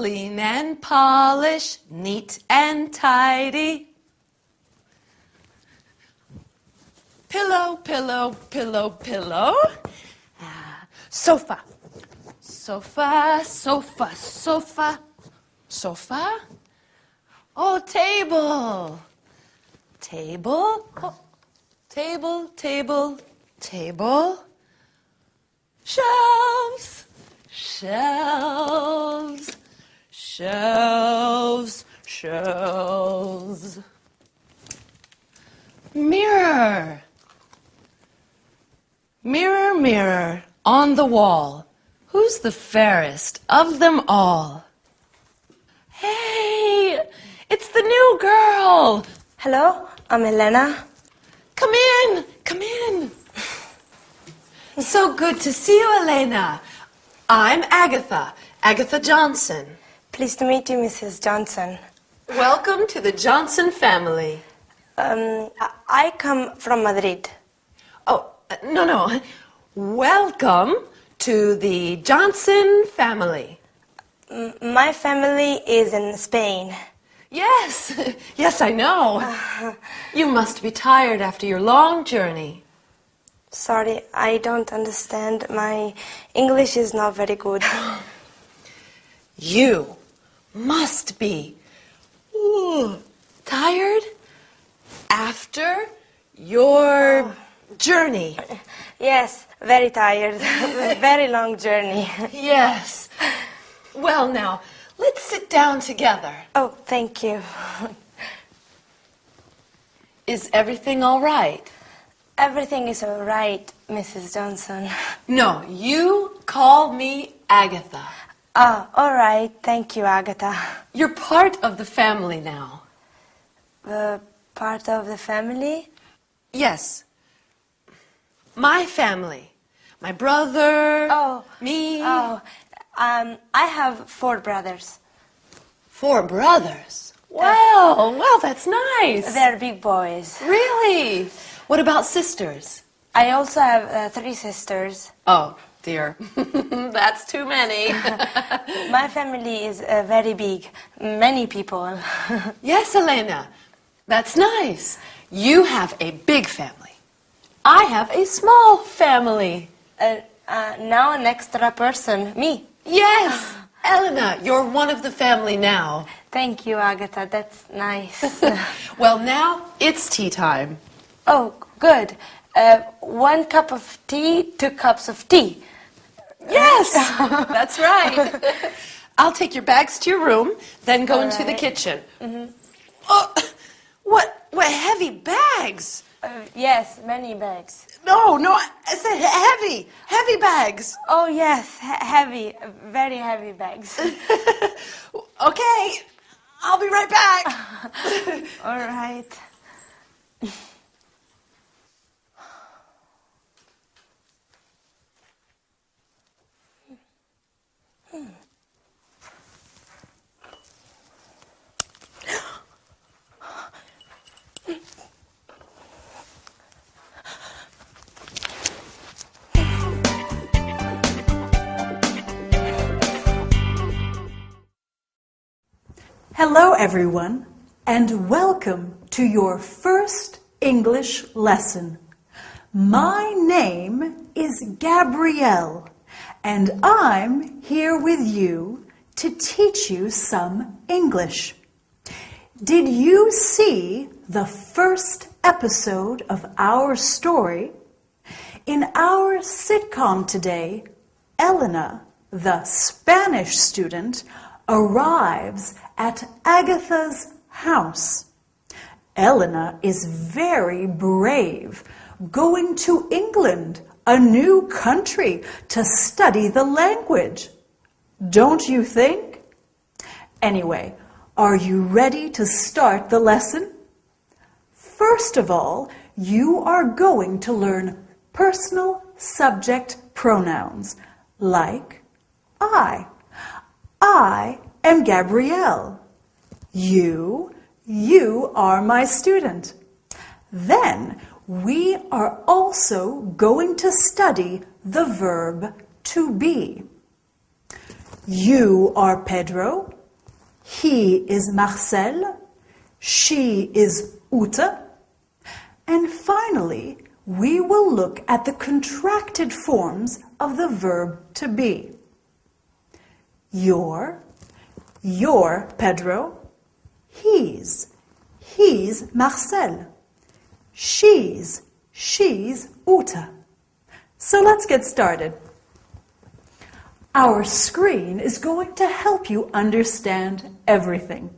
clean and polish, neat and tidy. Pillow, pillow, pillow, pillow. Sofa. Sofa, sofa, sofa, sofa. Oh, table. Table. Oh, table, table, table. Shelves. Shelves. Shelves. Shelves. Mirror. Mirror, mirror, on the wall, who's the fairest of them all? Hey, it's the new girl. Hello, I'm Elena. Come in, come in. So good to see you, Elena. I'm Agatha, Agatha Johnson. Pleased to meet you, Mrs. Johnson. Welcome to the Johnson family. I come from Madrid. Oh, no. Welcome to the Johnson family. My family is in Spain. Yes, yes, I know. You must be tired after your long journey. Sorry, I don't understand. My English is not very good. You must be tired after your journey. Yes, very tired. Very long journey. Yes. Well, now, let's sit down together. Oh, thank you. Is everything all right? Everything is all right, Mrs. Johnson. No, you call me Agatha. Ah, all right. Thank you, Agatha. You're part of the family now. Part of the family? Yes. My family. My brother. Oh. Me. Oh, I have 4 brothers. 4 brothers? Well, that's nice. They're big boys. Really? What about sisters? I also have 3 sisters. Oh, dear. That's too many. My family is very big. Many people. Yes, Elena. That's nice. You have a big family. I have a small family. Now an extra person, me. Yes, Elena, you're one of the family now. Thank you, Agatha. That's nice. Well, now it's tea time. Oh, good. 1 cup of tea, 2 cups of tea. Yes, that's right. I'll take your bags to your room, then go into the right. kitchen. Mm-hmm. Oh, what heavy bags? Yes, many bags. No, I said heavy bags. Oh, yes, heavy, very heavy bags. Okay, I'll be right back. All right. Hello everyone, and welcome to your first English lesson. My name is Gabrielle, and I'm here with you to teach you some English. Did you see the first episode of our story? In our sitcom today, Elena, the Spanish student, arrives at Agatha's house. Elena is very brave, going to England, a new country, to study the language. Don't you think? Anyway, are you ready to start the lesson? First of all, you are going to learn personal subject pronouns like I. I am Gabrielle. You are my student. Then we are also going to study the verb to be. You are Pedro. He is Marcel. She is Ute. And finally, we will look at the contracted forms of the verb to be. You're Pedro. He's Marcel. She's Ute. So let's get started. Our screen is going to help you understand everything.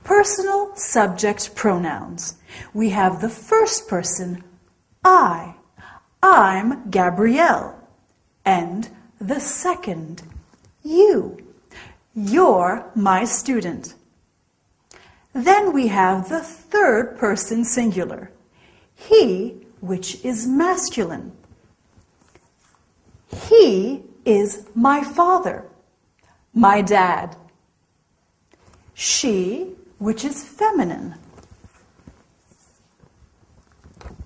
Personal subject pronouns. We have the first person, I. I'm Gabrielle. And the second, you. You're my student. Then we have the third person singular, he, which is masculine. He is my father, my dad. She, which is feminine.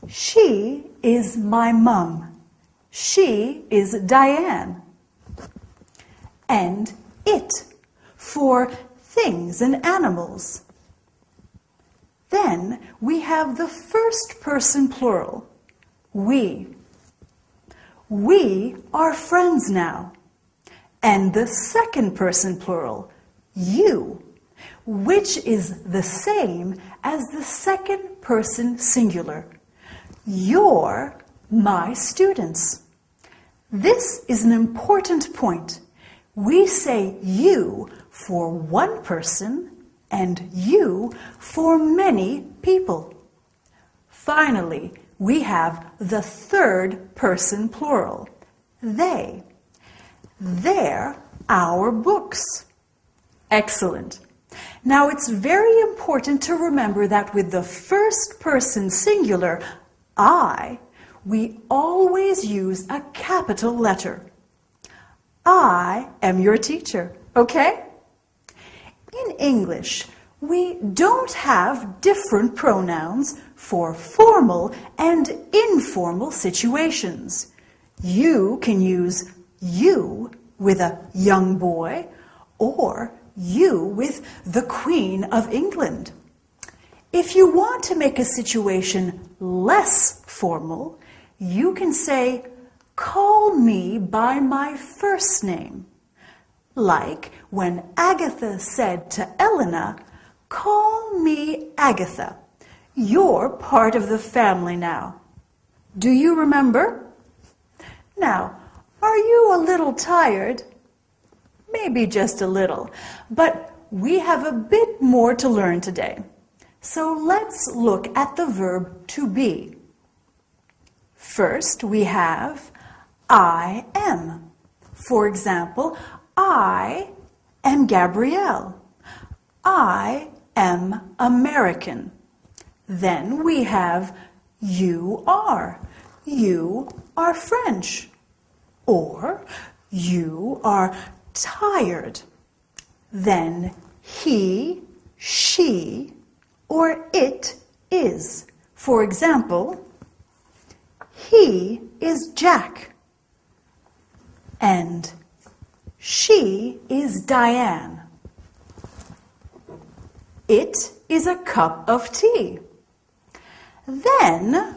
She is my mum. She is Diane. And it, for things and animals. Then we have the first person plural, we. We are friends now. And the second person plural, you, which is the same as the second person singular. You're my students. This is an important point. We say you for one person and you for many people. Finally, we have the third person plural, they. They're our books. Excellent. Now it's very important to remember that with the first person singular, I, we always use a capital letter. I am your teacher, okay? In English, we don't have different pronouns for formal and informal situations. You can use you with a young boy or you with the Queen of England. If you want to make a situation less formal, you can say, call me by my first name. Like when Agatha said to Elena, call me Agatha. You're part of the family now. Do you remember? Now, are you a little tired? Maybe just a little, but we have a bit more to learn today. So let's look at the verb to be. First, we have I am. For example, I am Gabrielle. I am American. Then we have you are. You are French. Or you are tired. Then he, she, or it is. For example, he is Jack. And she is Diane. It is a cup of tea. Then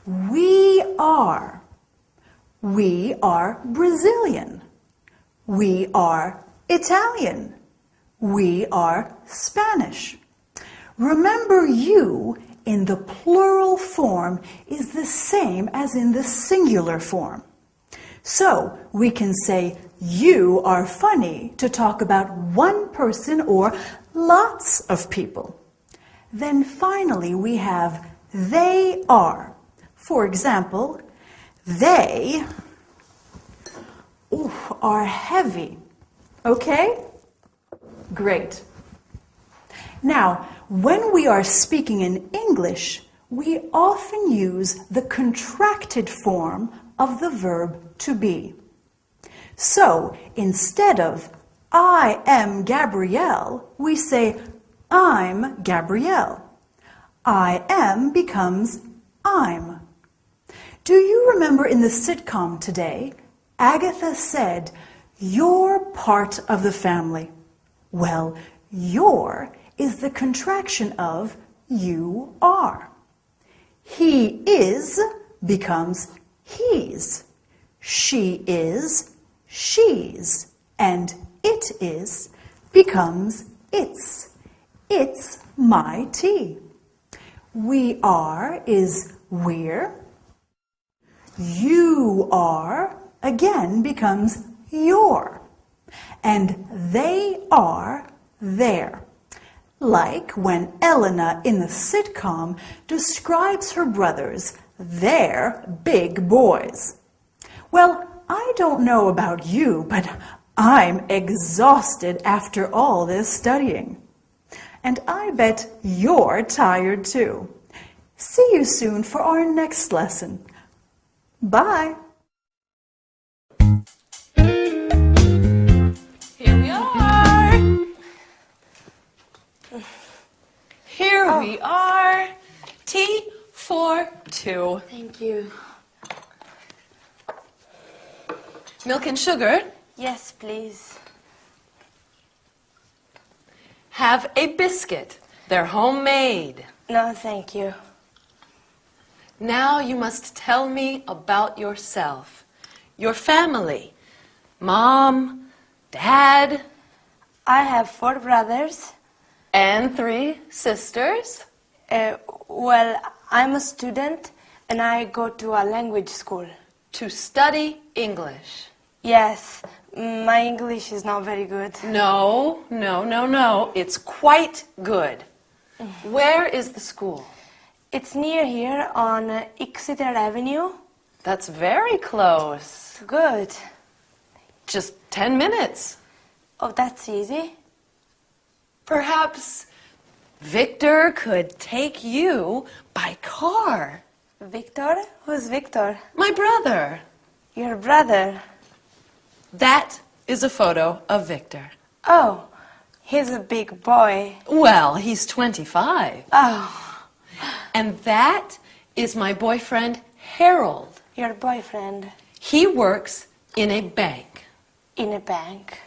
we are. We are Brazilian. We are Italian. We are Spanish. Remember, you in the plural form is the same as in the singular form. So we can say you are funny to talk about one person or lots of people. Then finally we have they are. For example, they are heavy. Okay? Great. Now, when we are speaking in English, we often use the contracted form of the verb to be. So, instead of I am Gabrielle, we say I'm Gabrielle. I am becomes I'm. Do you remember in the sitcom today, Agatha said, You're part of the family. Well, your is the contraction of you are. He is becomes he's. She is she's. And it is becomes its. It's my tea. We are is we're. You are again becomes your. And they are their. Like when Elena in the sitcom describes her brothers, they're big boys. Well, I don't know about you, but I'm exhausted after all this studying. And I bet you're tired too. See you soon for our next lesson. Bye. Here we are. Here we are. Tea for two. Thank you. Milk and sugar. Yes, please. Have a biscuit. They're homemade. No, thank you. Now you must tell me about yourself. Your family. Mom, Dad, I have 4 brothers. and 3 sisters. Well, I'm a student and I go to a language school. To study English. Yes, my English is not very good. No. It's quite good. Where is the school? It's near here on Exeter Avenue. That's very close. Good. Just 10 minutes. Oh, that's easy. Perhaps Victor could take you by car. Victor? Who's Victor? My brother. Your brother. That is a photo of Victor. Oh, he's a big boy. Well, he's 25. Oh, And that is my boyfriend, Harold. your boyfriend He works in a bank. in a bank.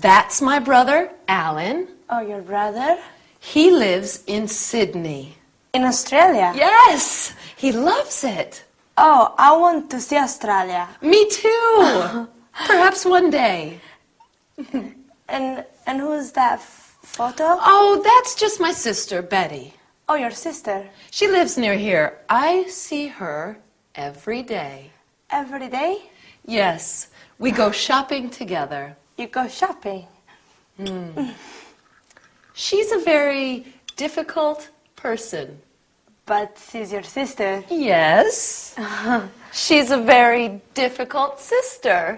That's my brother, Alan. Oh, your brother? He lives in Sydney. In Australia? Yes, he loves it. Oh, I want to see Australia. Me too. Perhaps one day. And who's that photo? Oh, that's just my sister, Betty. Oh, your sister. She lives near here. I see her every day. Every day? Yes, we go shopping together. You go shopping. She's a very difficult person. But she's your sister. Yes. She's a very difficult sister.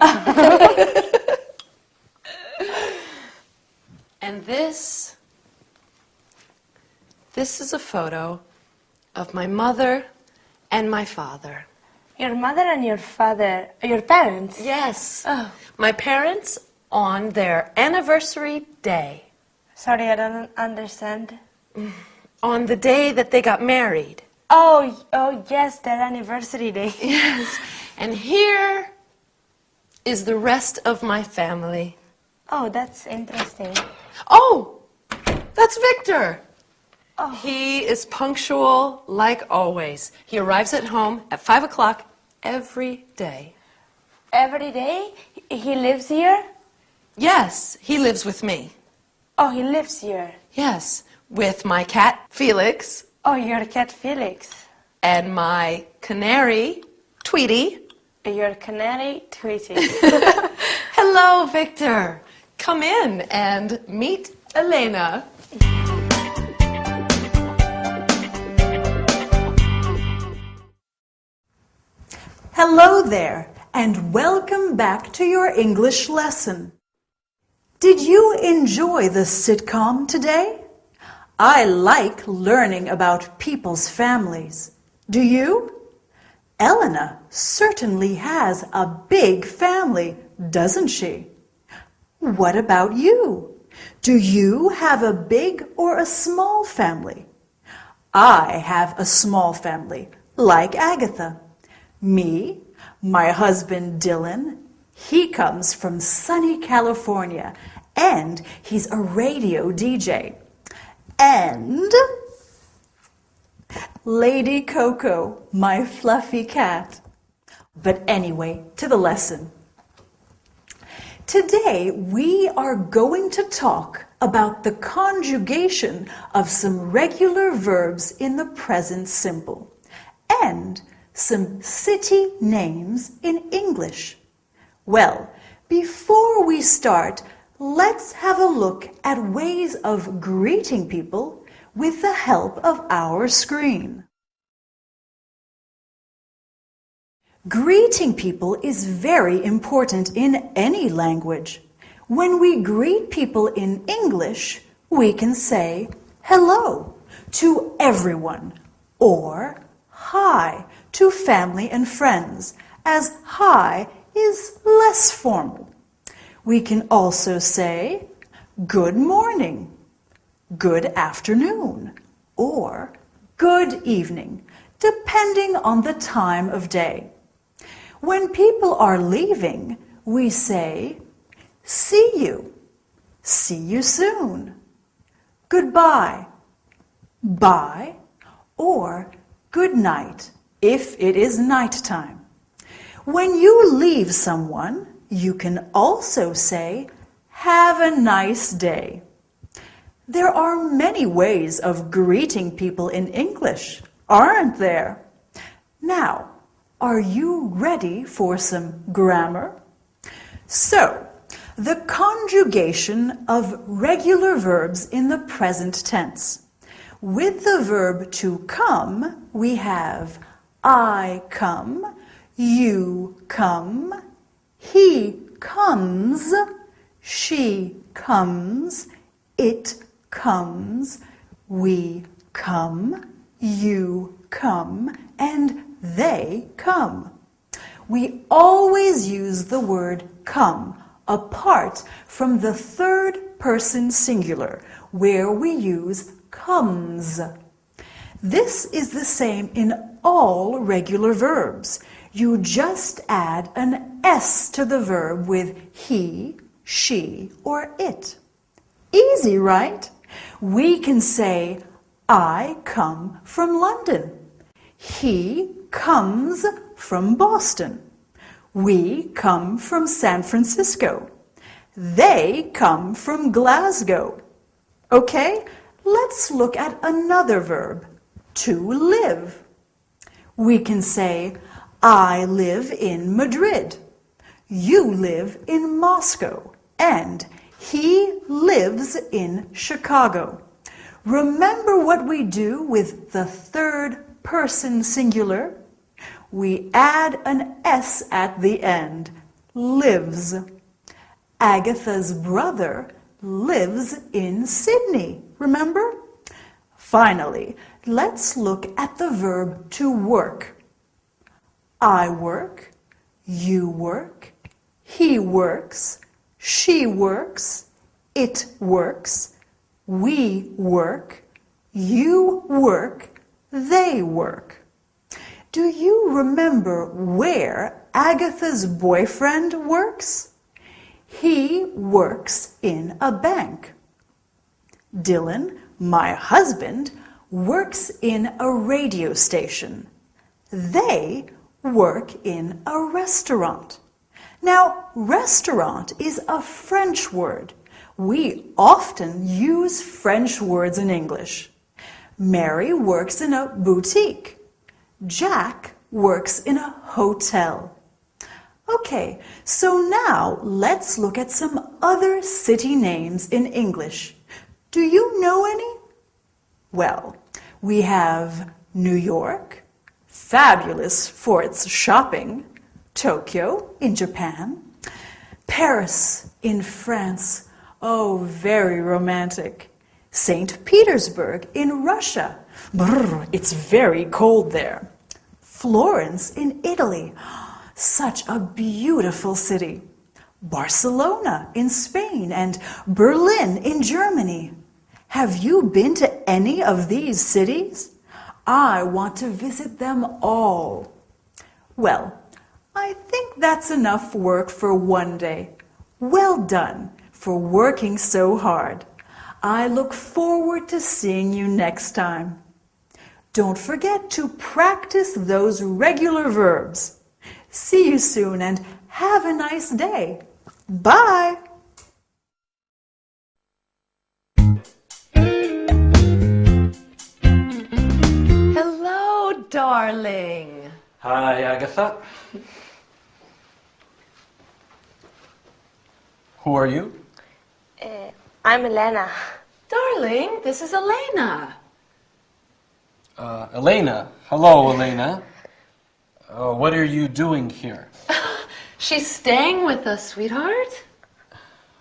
And this is a photo of my mother and my father. Your mother and your father, your parents? Yes. Oh. My parents on their anniversary day. Sorry, I don't understand. On the day that they got married. Oh, yes, their anniversary day. Yes. And here is the rest of my family. Oh, that's interesting. Oh, that's Victor. Oh. He is punctual like always. He arrives at home at 5 o'clock every day. Every day? He lives here? Yes, he lives with me. Oh, he lives here. Yes, with my cat, Felix, Oh, your cat Felix. and my canary, Tweety. Your canary Tweety. Hello, Victor. Come in and meet Elena. Hello there, and welcome back to your English lesson. Did you enjoy the sitcom today? I like learning about people's families. Do you? Elena certainly has a big family, doesn't she? What about you? Do you have a big or a small family? I have a small family, like Agatha. Me, my husband Dylan, He comes from sunny California, and he's a radio DJ. And Lady Coco, my fluffy cat. But anyway, to the lesson. Today, we are going to talk about the conjugation of some regular verbs in the present simple and some city names in English. Well, before we start, let's have a look at ways of greeting people with the help of our screen. Greeting people is very important in any language. When we greet people in English, we can say hello to everyone or hi to family and friends, as hi is less formal. We can also say good morning, good afternoon, or good evening, depending on the time of day. When people are leaving, we say see you soon, goodbye, bye, or good night if it is nighttime. When you leave someone, you can also say, have a nice day. There are many ways of greeting people in English, aren't there? Now, are you ready for some grammar? So, the conjugation of regular verbs in the present tense. With the verb to come, we have I come, you come, he comes, she comes, it comes, we come, you come, and they come. We always use the word come apart from the third person singular, where we use comes. This is the same in all regular verbs. You just add an S to the verb with he, she, or it. Easy, right? We can say, I come from London. He comes from Boston. We come from San Francisco. They come from Glasgow. Okay, let's look at another verb, to live. We can say, I live in Madrid. You live in Moscow. And he lives in Chicago. Remember what we do with the third person singular? We add an S at the end, lives. Agatha's brother lives in Sydney, remember? Finally, let's look at the verb to work. I work, you work, he works, she works, it works, we work, you work, they work. Do you remember where Agatha's boyfriend works? He works in a bank. Dylan, my husband, works in a radio station. They work in a restaurant. Now, restaurant is a French word. We often use French words in English. Mary works in a boutique. Jack works in a hotel. Okay, so now let's look at some other city names in English. Do you know any? Well, we have New York, fabulous for its shopping, Tokyo in Japan, Paris in France, oh, very romantic, St. Petersburg in Russia, brr, it's very cold there, Florence in Italy, such a beautiful city, Barcelona in Spain, and Berlin in Germany. Have you been to any of these cities? I want to visit them all. Well, I think that's enough work for one day. Well done for working so hard. I look forward to seeing you next time. Don't forget to practice those regular verbs. See you soon and have a nice day. Bye! Hello, darling. Hi, Agatha. Who are you? I'm Elena. Darling, this is Elena. Elena. Hello, Elena. What are you doing here? She's staying with us, sweetheart.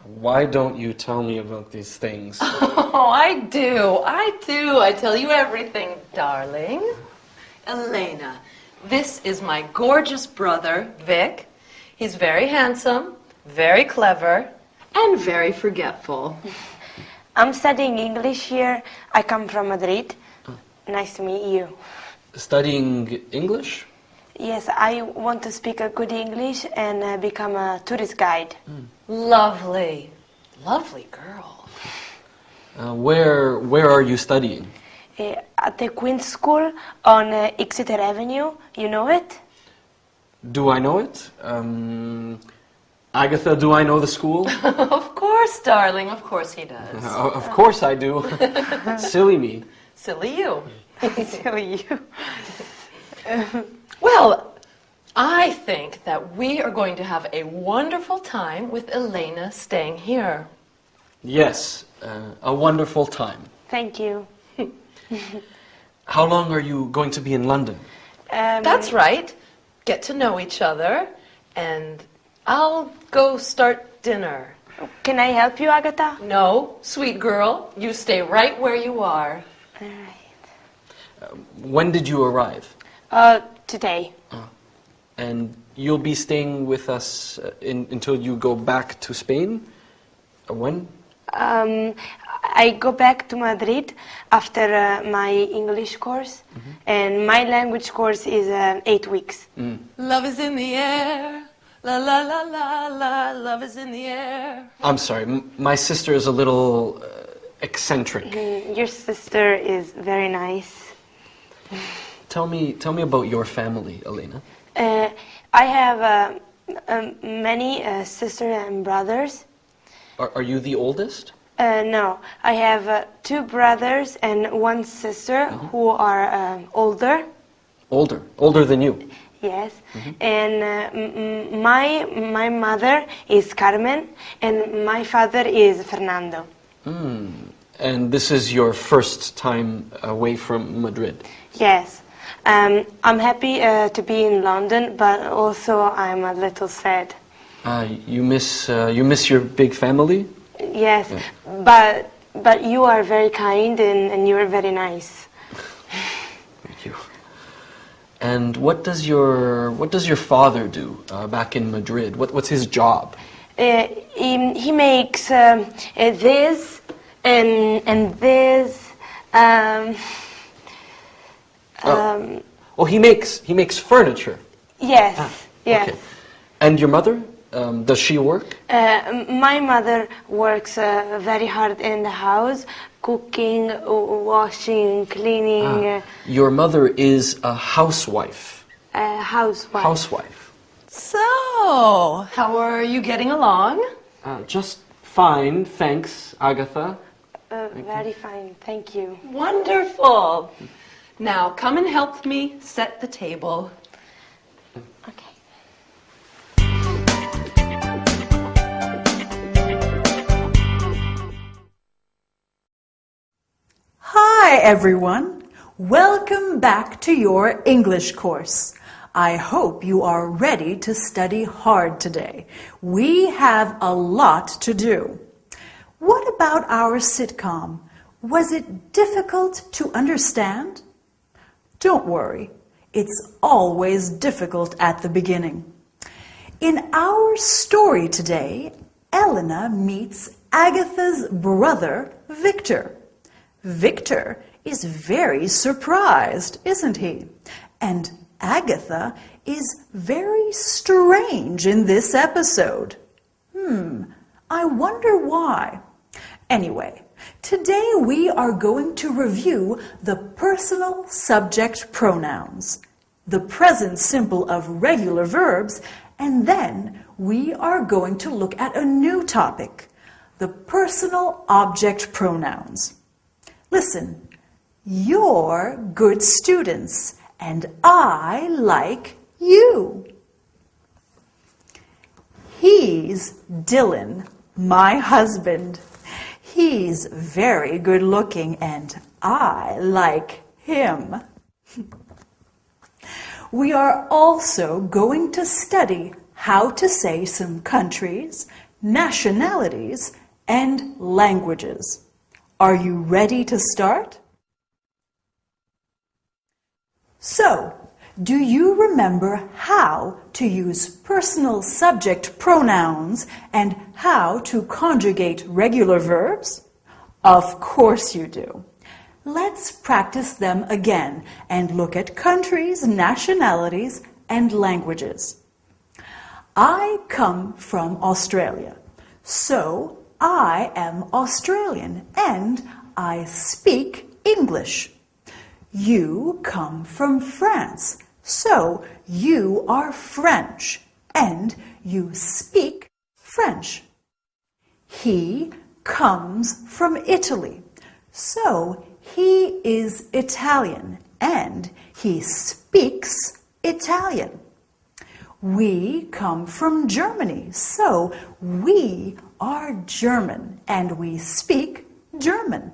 Why don't you tell me about these things? Oh, I do. I tell you everything, darling. Elena, this is my gorgeous brother, Vic. He's very handsome, very clever, and very forgetful. I'm studying English here. I come from Madrid. Nice to meet you. Studying English? Yes, I want to speak a good English and become a tourist guide. Lovely. Lovely girl. Where are you studying? At the Queen's School on Exeter Avenue. You know it? Do I know it? Agatha, do I know the school? Of course, darling. Of course he does. Of course I do. Silly me. Silly you. Silly you. Well, I think that we are going to have a wonderful time with Elena staying here. Yes, a wonderful time. Thank you. How long are you going to be in London? That's right. Get to know each other, and I'll go start dinner. Can I help you, Agatha? No, sweet girl, you stay right where you are. All right. When did you arrive? Today. And you'll be staying with us until you go back to Spain? When? I go back to Madrid after my English course, and my language course is 8 weeks. Love is in the air. La la la la la. Love is in the air. I'm sorry, my sister is a little eccentric. Your sister is very nice. Tell me about your family, Elena. I have many sisters and brothers. Are you the oldest? No, I have 2 brothers and 1 sister who are older. Older than you? Yes, and my mother is Carmen and my father is Fernando. And this is your first time away from Madrid? Yes, I'm happy to be in London, but also I'm a little sad. You miss your big family? Yes, but you are very kind and you are very nice. Thank you. And what does your father do back in Madrid? What's his job? He makes this and this. He makes furniture. Yes, yes. Okay. And your mother? Does she work? My mother works very hard in the house, cooking, washing, cleaning. Your mother is a housewife. Housewife. Housewife. So, how are you getting along? Just fine, thanks, Agatha. Very fine, thank you. Wonderful. Now, come and help me set the table. Okay. Hi everyone! Welcome back to your English course. I hope you are ready to study hard today. We have a lot to do. What about our sitcom? Was it difficult to understand? Don't worry, it's always difficult at the beginning. In our story today, Elena meets Agatha's brother, Victor. Victor is very surprised, isn't he? And Agatha is very strange in this episode. I wonder why. Anyway, today we are going to review the personal subject pronouns, the present simple of regular verbs, and then we are going to look at a new topic, the personal object pronouns. Listen, you're good students, and I like you. He's Dylan, my husband. He's very good looking, and I like him. We are also going to study how to say some countries, nationalities, and languages. Are you ready to start? So, do you remember how to use personal subject pronouns and how to conjugate regular verbs? Of course you do. Let's practice them again and look at countries, nationalities, and languages. I come from Australia, so I am Australian and I speak English. You come from France, so you are French and you speak French. He comes from Italy, so he is Italian and he speaks Italian. We come from Germany, so we are German and we speak German.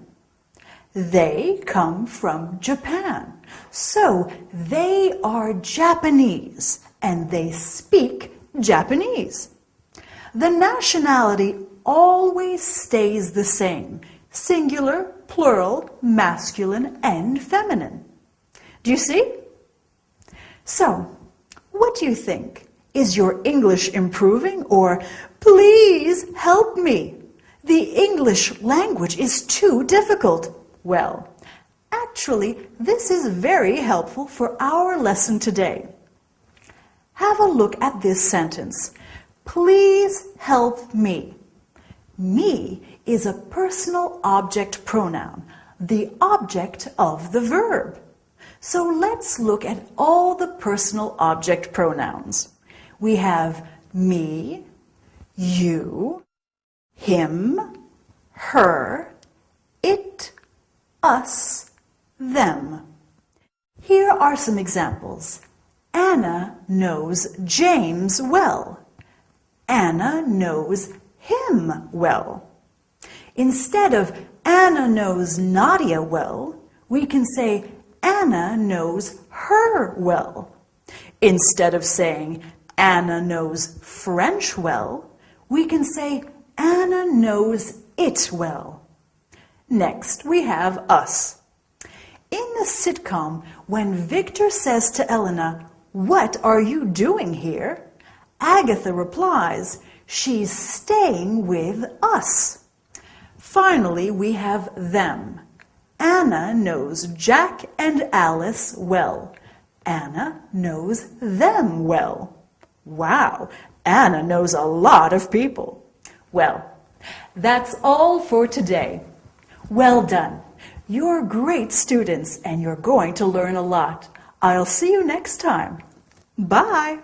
They come from Japan, so they are Japanese and they speak Japanese. The nationality always stays the same, singular, plural, masculine, and feminine. Do you see? So, what do you think? Is your English improving, or please help me? The English language is too difficult. Well, actually, this is very helpful for our lesson today. Have a look at this sentence. Please help me. Me is a personal object pronoun, the object of the verb. So let's look at all the personal object pronouns. We have me, you, him, her, it, us, them. Here are some examples. Anna knows James well. Anna knows him well. Instead of Anna knows Nadia well, we can say Anna knows her well. Instead of saying Anna knows French well, we can say Anna knows it well. Next, we have us. In the sitcom, when Victor says to Elena, "What are you doing here?" Agatha replies, "She's staying with us." Finally, we have them. Anna knows Jack and Alice well. Anna knows them well. Wow, Anna knows a lot of people. Well, that's all for today. Well done. You're great students and you're going to learn a lot. I'll see you next time. Bye.